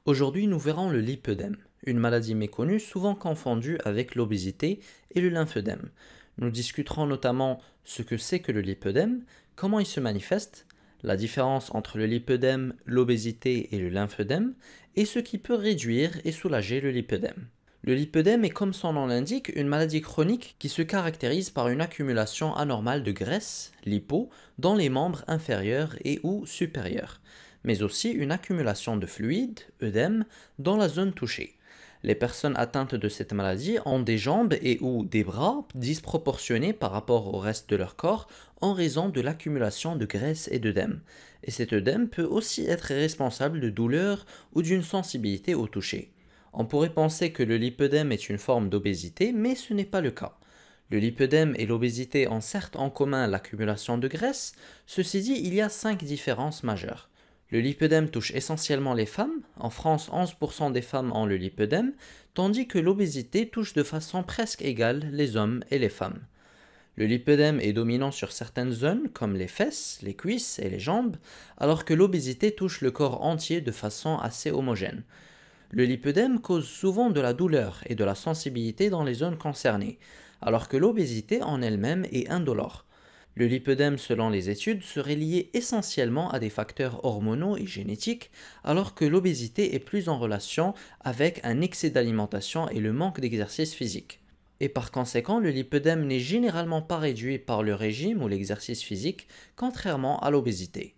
Aujourd'hui, nous verrons le lipœdème, une maladie méconnue souvent confondue avec l'obésité et le lymphœdème. Nous discuterons notamment ce que c'est que le lipœdème, comment il se manifeste, la différence entre le lipœdème, l'obésité et le lymphœdème, et ce qui peut réduire et soulager le lipœdème. Le lipœdème est, comme son nom l'indique, une maladie chronique qui se caractérise par une accumulation anormale de graisse, lipo, dans les membres inférieurs et ou supérieurs, mais aussi une accumulation de fluide, œdème, dans la zone touchée. Les personnes atteintes de cette maladie ont des jambes et ou des bras disproportionnés par rapport au reste de leur corps en raison de l'accumulation de graisse et d'œdème. Et cet œdème peut aussi être responsable de douleurs ou d'une sensibilité au toucher. On pourrait penser que le lipœdème est une forme d'obésité, mais ce n'est pas le cas. Le lipœdème et l'obésité ont certes en commun l'accumulation de graisse, ceci dit, il y a 5 différences majeures. Le lipœdème touche essentiellement les femmes, en France 11% des femmes ont le lipœdème, tandis que l'obésité touche de façon presque égale les hommes et les femmes. Le lipœdème est dominant sur certaines zones comme les fesses, les cuisses et les jambes, alors que l'obésité touche le corps entier de façon assez homogène. Le lipœdème cause souvent de la douleur et de la sensibilité dans les zones concernées, alors que l'obésité en elle-même est indolore. Le lipœdème, selon les études, serait lié essentiellement à des facteurs hormonaux et génétiques, alors que l'obésité est plus en relation avec un excès d'alimentation et le manque d'exercice physique. Et par conséquent, le lipœdème n'est généralement pas réduit par le régime ou l'exercice physique, contrairement à l'obésité.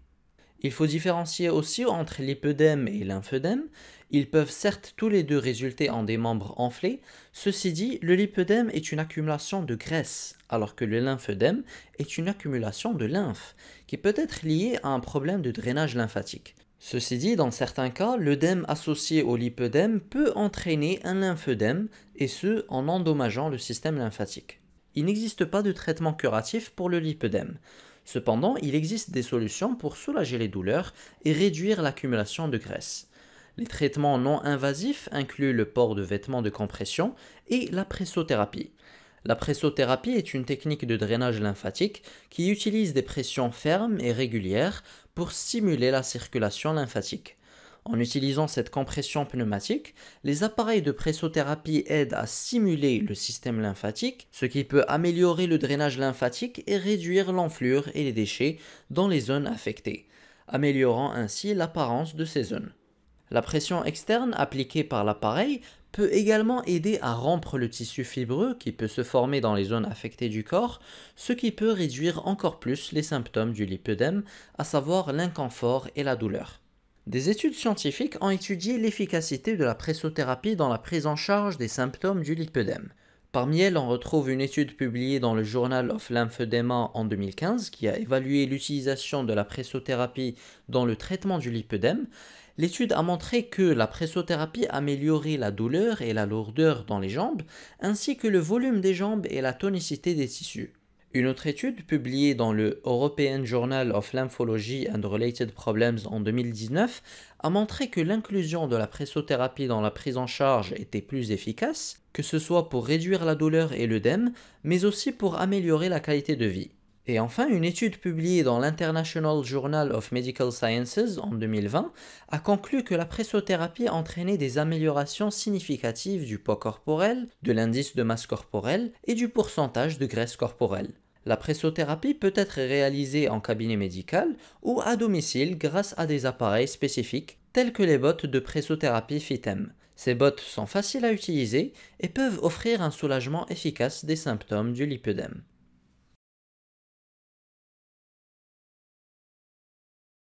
Il faut différencier aussi entre lipœdème et lymphœdème. Ils peuvent certes tous les deux résulter en des membres enflés. Ceci dit, le lipœdème est une accumulation de graisse, alors que le lymphœdème est une accumulation de lymphe, qui peut être liée à un problème de drainage lymphatique. Ceci dit, dans certains cas, l'œdème associé au lipœdème peut entraîner un lymphœdème, et ce, en endommageant le système lymphatique. Il n'existe pas de traitement curatif pour le lipœdème. Cependant, il existe des solutions pour soulager les douleurs et réduire l'accumulation de graisse. Les traitements non invasifs incluent le port de vêtements de compression et la pressothérapie. La pressothérapie est une technique de drainage lymphatique qui utilise des pressions fermes et régulières pour stimuler la circulation lymphatique. En utilisant cette compression pneumatique, les appareils de pressothérapie aident à stimuler le système lymphatique, ce qui peut améliorer le drainage lymphatique et réduire l'enflure et les déchets dans les zones affectées, améliorant ainsi l'apparence de ces zones. La pression externe appliquée par l'appareil peut également aider à rompre le tissu fibreux qui peut se former dans les zones affectées du corps, ce qui peut réduire encore plus les symptômes du lipœdème, à savoir l'inconfort et la douleur. Des études scientifiques ont étudié l'efficacité de la pressothérapie dans la prise en charge des symptômes du lipœdème. Parmi elles, on retrouve une étude publiée dans le Journal of Lymphedema en 2015 qui a évalué l'utilisation de la pressothérapie dans le traitement du lipœdème. L'étude a montré que la pressothérapie améliorait la douleur et la lourdeur dans les jambes, ainsi que le volume des jambes et la tonicité des tissus. Une autre étude publiée dans le European Journal of Lymphology and Related Problems en 2019 a montré que l'inclusion de la pressothérapie dans la prise en charge était plus efficace, que ce soit pour réduire la douleur et l'œdème, mais aussi pour améliorer la qualité de vie. Et enfin, une étude publiée dans l'International Journal of Medical Sciences en 2020 a conclu que la pressothérapie entraînait des améliorations significatives du poids corporel, de l'indice de masse corporelle et du pourcentage de graisse corporelle. La pressothérapie peut être réalisée en cabinet médical ou à domicile grâce à des appareils spécifiques tels que les bottes de pressothérapie FITEM. Ces bottes sont faciles à utiliser et peuvent offrir un soulagement efficace des symptômes du lipœdème.